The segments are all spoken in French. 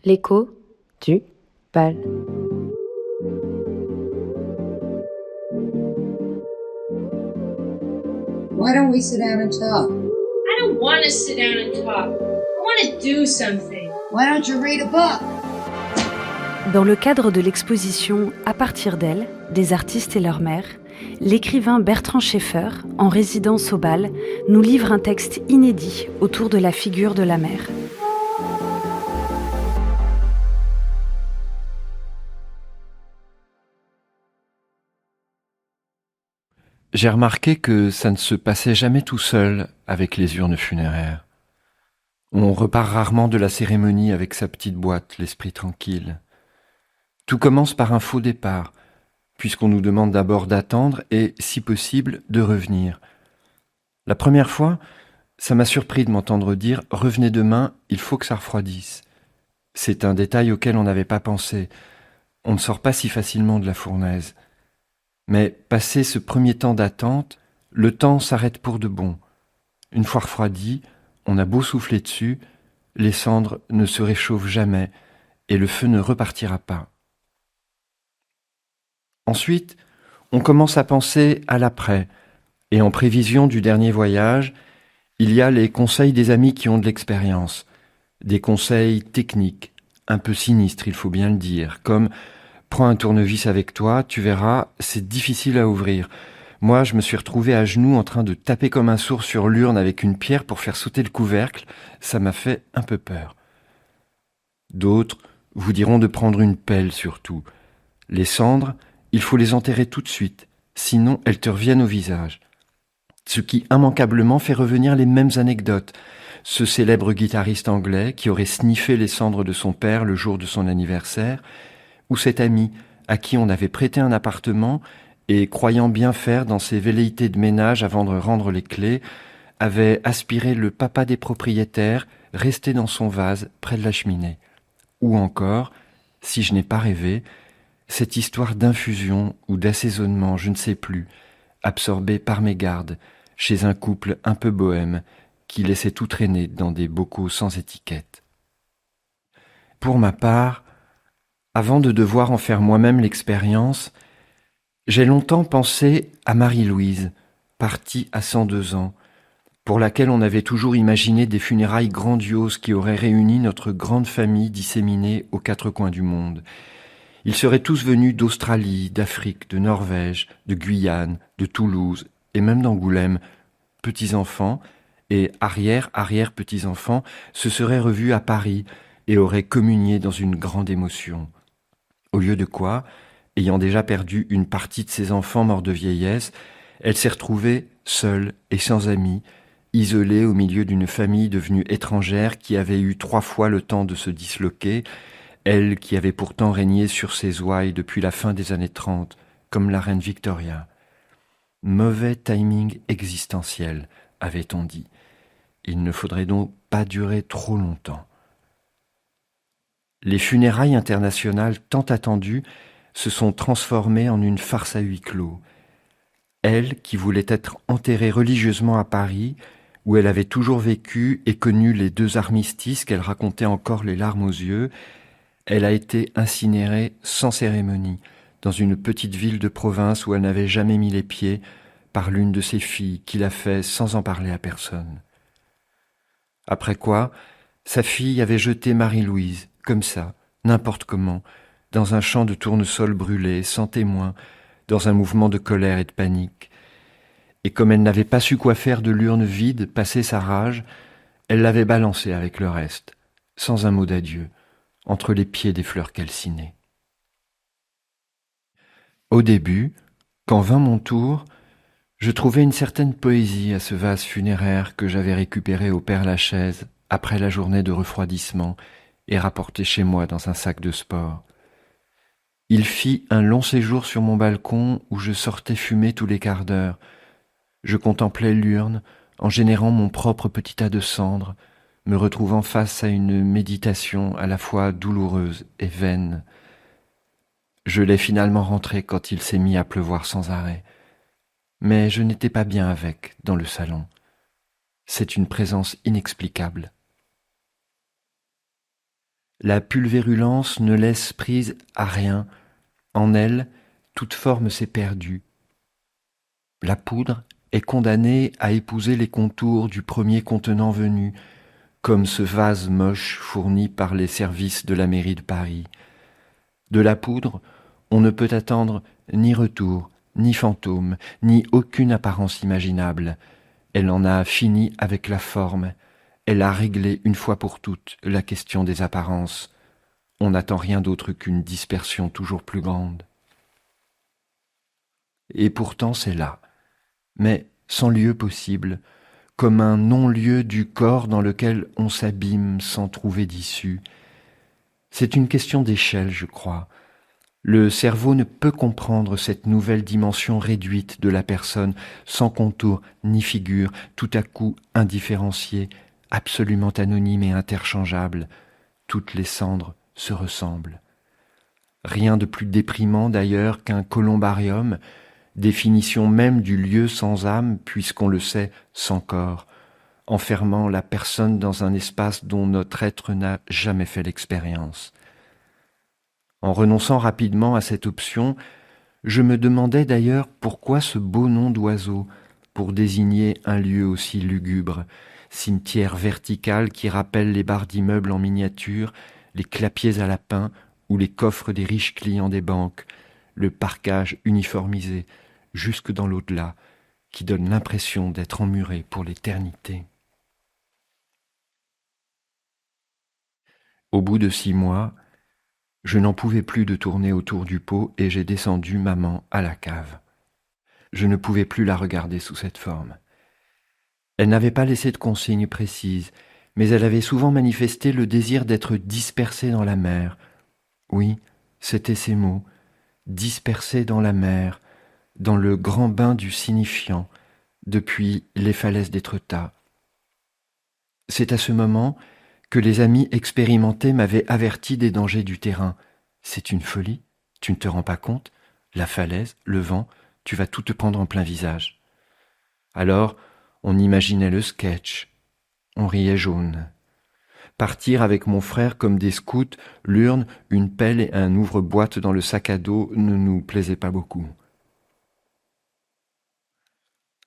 L'écho du bal. Why don't we sit down and talk? I don't want to sit down and talk. I want to do something. Why don't you read a book? Dans le cadre de l'exposition À partir d'elle, des artistes et leurs mères, l'écrivain Bertrand Schaeffer, en résidence au Bal, nous livre un texte inédit autour de la figure de la mère. J'ai remarqué que ça ne se passait jamais tout seul avec les urnes funéraires. On repart rarement de la cérémonie avec sa petite boîte, l'esprit tranquille. Tout commence par un faux départ, puisqu'on nous demande d'abord d'attendre et, si possible, de revenir. La première fois, ça m'a surpris de m'entendre dire « Revenez demain, il faut que ça refroidisse ». C'est un détail auquel on n'avait pas pensé. On ne sort pas si facilement de la fournaise. Mais passé ce premier temps d'attente, le temps s'arrête pour de bon. Une fois refroidi, on a beau souffler dessus, les cendres ne se réchauffent jamais et le feu ne repartira pas. Ensuite, on commence à penser à l'après, et en prévision du dernier voyage, il y a les conseils des amis qui ont de l'expérience, des conseils techniques, un peu sinistres, il faut bien le dire, comme « Prends un tournevis avec toi, tu verras, c'est difficile à ouvrir. Moi, je me suis retrouvé à genoux en train de taper comme un sourd sur l'urne avec une pierre pour faire sauter le couvercle, ça m'a fait un peu peur. » D'autres vous diront de prendre une pelle surtout. Les cendres, il faut les enterrer tout de suite, sinon elles te reviennent au visage. Ce qui immanquablement fait revenir les mêmes anecdotes. Ce célèbre guitariste anglais qui aurait sniffé les cendres de son père le jour de son anniversaire, ou cet ami à qui on avait prêté un appartement et, croyant bien faire dans ses velléités de ménage avant de rendre les clés, avait aspiré le papa des propriétaires resté dans son vase près de la cheminée. Ou encore, si je n'ai pas rêvé, cette histoire d'infusion ou d'assaisonnement, je ne sais plus, absorbée par mégarde chez un couple un peu bohème qui laissait tout traîner dans des bocaux sans étiquette. Pour ma part, avant de devoir en faire moi-même l'expérience, j'ai longtemps pensé à Marie-Louise, partie à 102 ans, pour laquelle on avait toujours imaginé des funérailles grandioses qui auraient réuni notre grande famille disséminée aux quatre coins du monde. Ils seraient tous venus d'Australie, d'Afrique, de Norvège, de Guyane, de Toulouse et même d'Angoulême. Petits-enfants et arrière-arrière-petits-enfants se seraient revus à Paris et auraient communié dans une grande émotion. Au lieu de quoi, ayant déjà perdu une partie de ses enfants morts de vieillesse, elle s'est retrouvée seule et sans amis, isolée au milieu d'une famille devenue étrangère qui avait eu 3 fois le temps de se disloquer, elle qui avait pourtant régné sur ses ouailles depuis la fin des années 30, comme la reine Victoria. Mauvais timing existentiel, avait-on dit. Il ne faudrait donc pas durer trop longtemps. Les funérailles internationales tant attendues se sont transformées en une farce à huis clos. Elle, qui voulait être enterrée religieusement à Paris, où elle avait toujours vécu et connu les 2 armistices qu'elle racontait encore les larmes aux yeux, elle a été incinérée sans cérémonie, dans une petite ville de province où elle n'avait jamais mis les pieds, par l'une de ses filles qui l'a fait sans en parler à personne. Après quoi, sa fille avait jeté Marie-Louise, comme ça, n'importe comment, dans un champ de tournesol brûlé, sans témoin, dans un mouvement de colère et de panique. Et comme elle n'avait pas su quoi faire de l'urne vide, passée sa rage, elle l'avait balancée avec le reste, sans un mot d'adieu, entre les pieds des fleurs calcinées. Au début, quand vint mon tour, je trouvais une certaine poésie à ce vase funéraire que j'avais récupéré au Père-Lachaise après la journée de refroidissement et rapporté chez moi dans un sac de sport. Il fit un long séjour sur mon balcon où je sortais fumer tous les quarts d'heure. Je contemplais l'urne en générant mon propre petit tas de cendres, me retrouvant face à une méditation à la fois douloureuse et vaine. Je l'ai finalement rentré quand il s'est mis à pleuvoir sans arrêt. Mais je n'étais pas bien avec, dans le salon. C'est une présence inexplicable. La pulvérulence ne laisse prise à rien. En elle, toute forme s'est perdue. La poudre est condamnée à épouser les contours du premier contenant venu, comme ce vase moche fourni par les services de la mairie de Paris. De la poudre, on ne peut attendre ni retour, ni fantôme, ni aucune apparence imaginable. Elle en a fini avec la forme. Elle a réglé une fois pour toutes la question des apparences. On n'attend rien d'autre qu'une dispersion toujours plus grande. Et pourtant c'est là, mais sans lieu possible, comme un non-lieu du corps dans lequel on s'abîme sans trouver d'issue. C'est une question d'échelle, je crois. Le cerveau ne peut comprendre cette nouvelle dimension réduite de la personne, sans contour ni figure, tout à coup indifférenciée, absolument anonyme et interchangeable. Toutes les cendres se ressemblent. Rien de plus déprimant d'ailleurs qu'un columbarium, définition même du lieu sans âme, puisqu'on le sait, sans corps, enfermant la personne dans un espace dont notre être n'a jamais fait l'expérience. En renonçant rapidement à cette option, je me demandais d'ailleurs pourquoi ce beau nom d'oiseau pour désigner un lieu aussi lugubre, cimetière vertical qui rappelle les barres d'immeubles en miniature, les clapiers à lapins ou les coffres des riches clients des banques, le parquage uniformisé jusque dans l'au-delà, qui donne l'impression d'être emmuré pour l'éternité. Au bout de 6 mois, je n'en pouvais plus de tourner autour du pot et j'ai descendu maman à la cave. Je ne pouvais plus la regarder sous cette forme. Elle n'avait pas laissé de consignes précises, mais elle avait souvent manifesté le désir d'être dispersée dans la mer. Oui, c'étaient ces mots, dispersée dans la mer, dans le grand bain du signifiant, depuis les falaises d'Étretat. C'est à ce moment que les amis expérimentés m'avaient averti des dangers du terrain. C'est une folie, tu ne te rends pas compte? La falaise, le vent, tu vas tout te prendre en plein visage. Alors, on imaginait le sketch, on riait jaune. Partir avec mon frère comme des scouts, l'urne, une pelle et un ouvre-boîte dans le sac à dos ne nous plaisait pas beaucoup.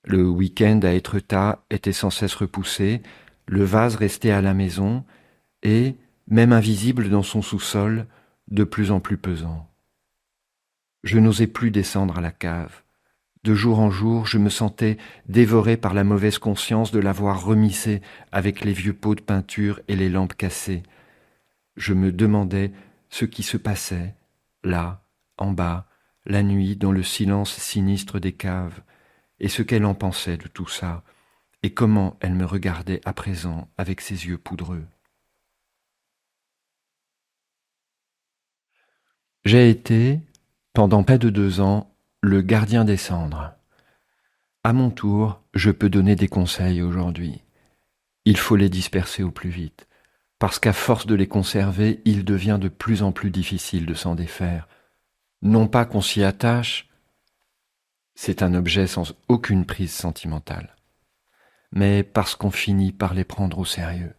Le week-end à Étretat était sans cesse repoussé, le vase restait à la maison et, même invisible dans son sous-sol, de plus en plus pesant. Je n'osais plus descendre à la cave. De jour en jour, je me sentais dévoré par la mauvaise conscience de l'avoir remissé avec les vieux pots de peinture et les lampes cassées. Je me demandais ce qui se passait, là, en bas, la nuit, dans le silence sinistre des caves, et ce qu'elle en pensait de tout ça, et comment elle me regardait à présent avec ses yeux poudreux. J'ai été, pendant près de 2 ans, le gardien des cendres. À mon tour, je peux donner des conseils aujourd'hui. Il faut les disperser au plus vite, parce qu'à force de les conserver, il devient de plus en plus difficile de s'en défaire. Non pas qu'on s'y attache, c'est un objet sans aucune prise sentimentale, mais parce qu'on finit par les prendre au sérieux.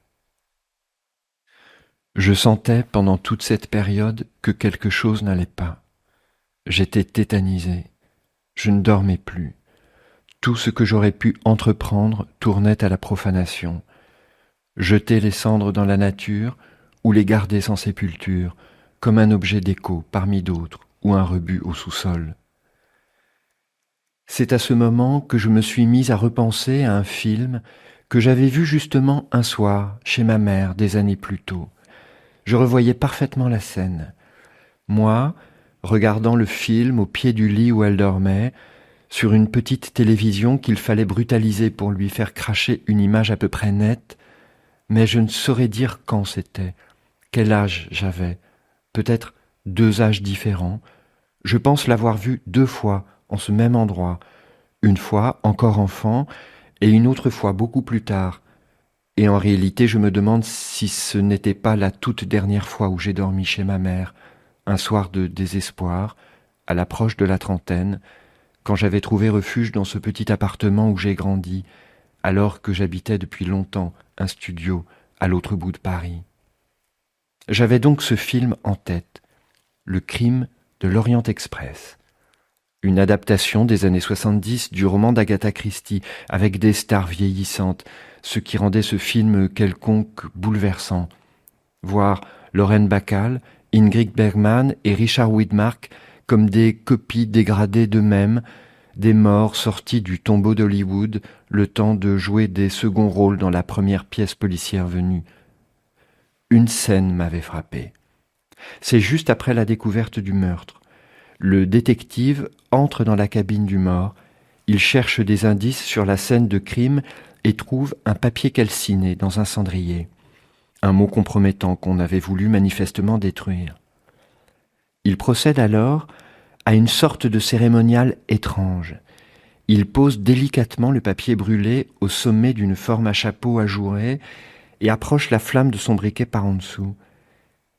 Je sentais pendant toute cette période que quelque chose n'allait pas. J'étais tétanisé, je ne dormais plus. Tout ce que j'aurais pu entreprendre tournait à la profanation. Jeter les cendres dans la nature ou les garder sans sépulture, comme un objet déco parmi d'autres ou un rebut au sous-sol. C'est à ce moment que je me suis mis à repenser à un film que j'avais vu justement un soir chez ma mère des années plus tôt. Je revoyais parfaitement la scène. Moi, regardant le film au pied du lit où elle dormait, sur une petite télévision qu'il fallait brutaliser pour lui faire cracher une image à peu près nette, mais je ne saurais dire quand c'était, quel âge j'avais, peut-être 2 âges différents. Je pense l'avoir vu 2 fois en ce même endroit, une fois encore enfant et une autre fois beaucoup plus tard. Et en réalité, je me demande si ce n'était pas la toute dernière fois où j'ai dormi chez ma mère, un soir de désespoir, à l'approche de la trentaine, quand j'avais trouvé refuge dans ce petit appartement où j'ai grandi, alors que j'habitais depuis longtemps un studio à l'autre bout de Paris. J'avais donc ce film en tête, Le crime de l'Orient Express. Une adaptation des années 70 du roman d'Agatha Christie, avec des stars vieillissantes, ce qui rendait ce film quelconque bouleversant. Voir Lauren Bacall, Ingrid Bergman et Richard Widmark comme des copies dégradées d'eux-mêmes, des morts sortis du tombeau d'Hollywood, le temps de jouer des seconds rôles dans la première pièce policière venue. Une scène m'avait frappé. C'est juste après la découverte du meurtre. Le détective entre dans la cabine du mort, il cherche des indices sur la scène de crime et trouve un papier calciné dans un cendrier. Un mot compromettant qu'on avait voulu manifestement détruire. Il procède alors à une sorte de cérémonial étrange. Il pose délicatement le papier brûlé au sommet d'une forme à chapeau ajourée et approche la flamme de son briquet par en dessous.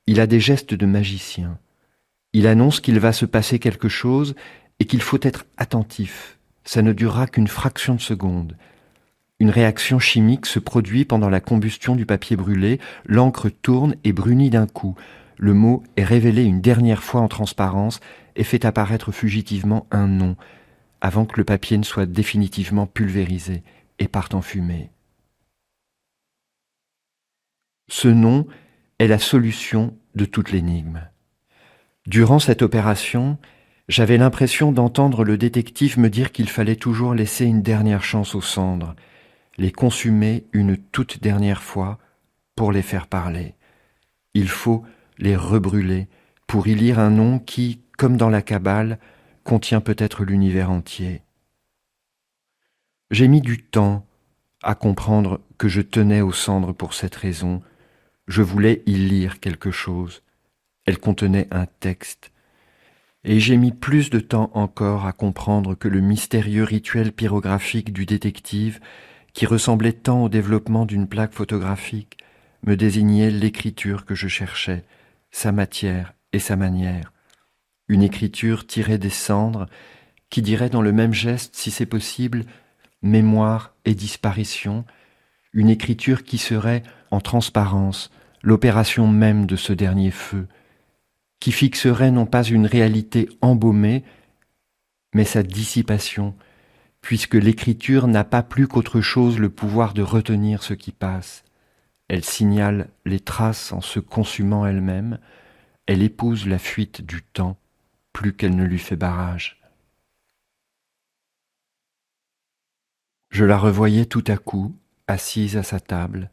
Il a des gestes de magicien. Il annonce qu'il va se passer quelque chose et qu'il faut être attentif. Ça ne durera qu'une fraction de seconde. Une réaction chimique se produit pendant la combustion du papier brûlé, l'encre tourne et brunit d'un coup. Le mot est révélé une dernière fois en transparence et fait apparaître fugitivement un nom, avant que le papier ne soit définitivement pulvérisé et parte en fumée. Ce nom est la solution de toute l'énigme. Durant cette opération, j'avais l'impression d'entendre le détective me dire qu'il fallait toujours laisser une dernière chance aux cendres, les consumer une toute dernière fois pour les faire parler. Il faut les rebrûler pour y lire un nom qui, comme dans la Kabbale, contient peut-être l'univers entier. J'ai mis du temps à comprendre que je tenais aux cendres pour cette raison. Je voulais y lire quelque chose. Elle contenait un texte. Et j'ai mis plus de temps encore à comprendre que le mystérieux rituel pyrographique du détective, qui ressemblait tant au développement d'une plaque photographique, me désignait l'écriture que je cherchais, sa matière et sa manière. Une écriture tirée des cendres, qui dirait dans le même geste, si c'est possible, mémoire et disparition, une écriture qui serait, en transparence, l'opération même de ce dernier feu, qui fixerait non pas une réalité embaumée, mais sa dissipation, puisque l'écriture n'a pas plus qu'autre chose le pouvoir de retenir ce qui passe. Elle signale les traces en se consumant elle-même, elle épouse la fuite du temps, plus qu'elle ne lui fait barrage. Je la revoyais tout à coup, assise à sa table.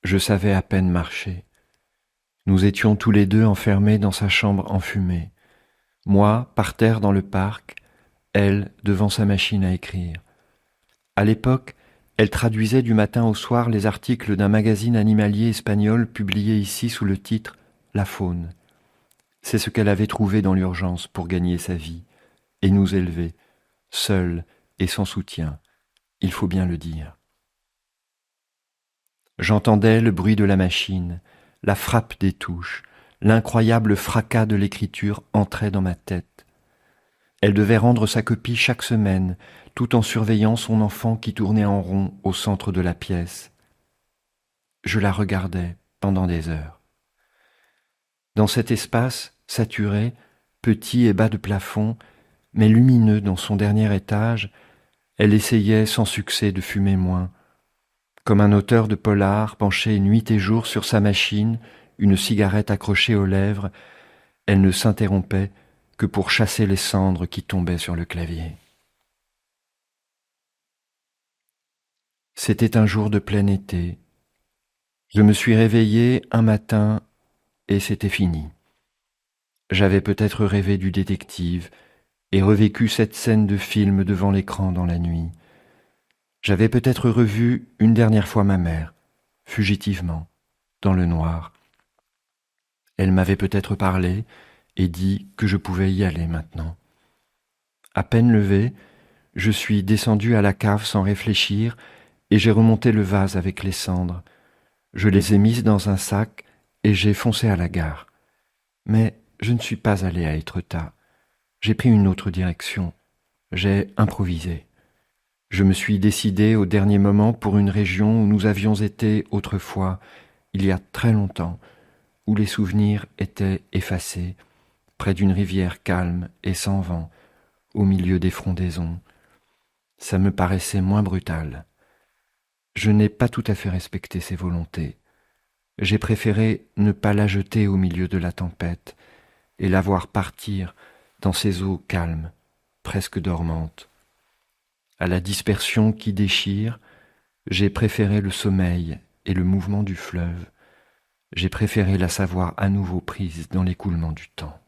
Je savais à peine marcher. Nous étions tous les deux enfermés dans sa chambre enfumée. Moi, par terre dans le parc, elle, devant sa machine à écrire. À l'époque, elle traduisait du matin au soir les articles d'un magazine animalier espagnol publié ici sous le titre « La Faune ». C'est ce qu'elle avait trouvé dans l'urgence pour gagner sa vie et nous élever, seuls et sans soutien, il faut bien le dire. J'entendais le bruit de la machine, la frappe des touches, l'incroyable fracas de l'écriture entrait dans ma tête. Elle devait rendre sa copie chaque semaine, tout en surveillant son enfant qui tournait en rond au centre de la pièce. Je la regardais pendant des heures. Dans cet espace saturé, petit et bas de plafond, mais lumineux dans son dernier étage, elle essayait sans succès de fumer moins. Comme un auteur de polar penché nuit et jour sur sa machine, une cigarette accrochée aux lèvres, elle ne s'interrompait que pour chasser les cendres qui tombaient sur le clavier. C'était un jour de plein été. Je me suis réveillé un matin et c'était fini. J'avais peut-être rêvé du détective et revécu cette scène de film devant l'écran dans la nuit. J'avais peut-être revu une dernière fois ma mère, fugitivement, dans le noir. Elle m'avait peut-être parlé et dit que je pouvais y aller maintenant. À peine levé, je suis descendu à la cave sans réfléchir et j'ai remonté le vase avec les cendres. Je les ai mises dans un sac et j'ai foncé à la gare. Mais je ne suis pas allé à Étretat. J'ai pris une autre direction. J'ai improvisé. Je me suis décidé au dernier moment pour une région où nous avions été autrefois, il y a très longtemps, où les souvenirs étaient effacés, près d'une rivière calme et sans vent, au milieu des frondaisons. Ça me paraissait moins brutal. Je n'ai pas tout à fait respecté ses volontés. J'ai préféré ne pas la jeter au milieu de la tempête et la voir partir dans ces eaux calmes, presque dormantes. À la dispersion qui déchire, j'ai préféré le sommeil et le mouvement du fleuve. J'ai préféré la savoir à nouveau prise dans l'écoulement du temps.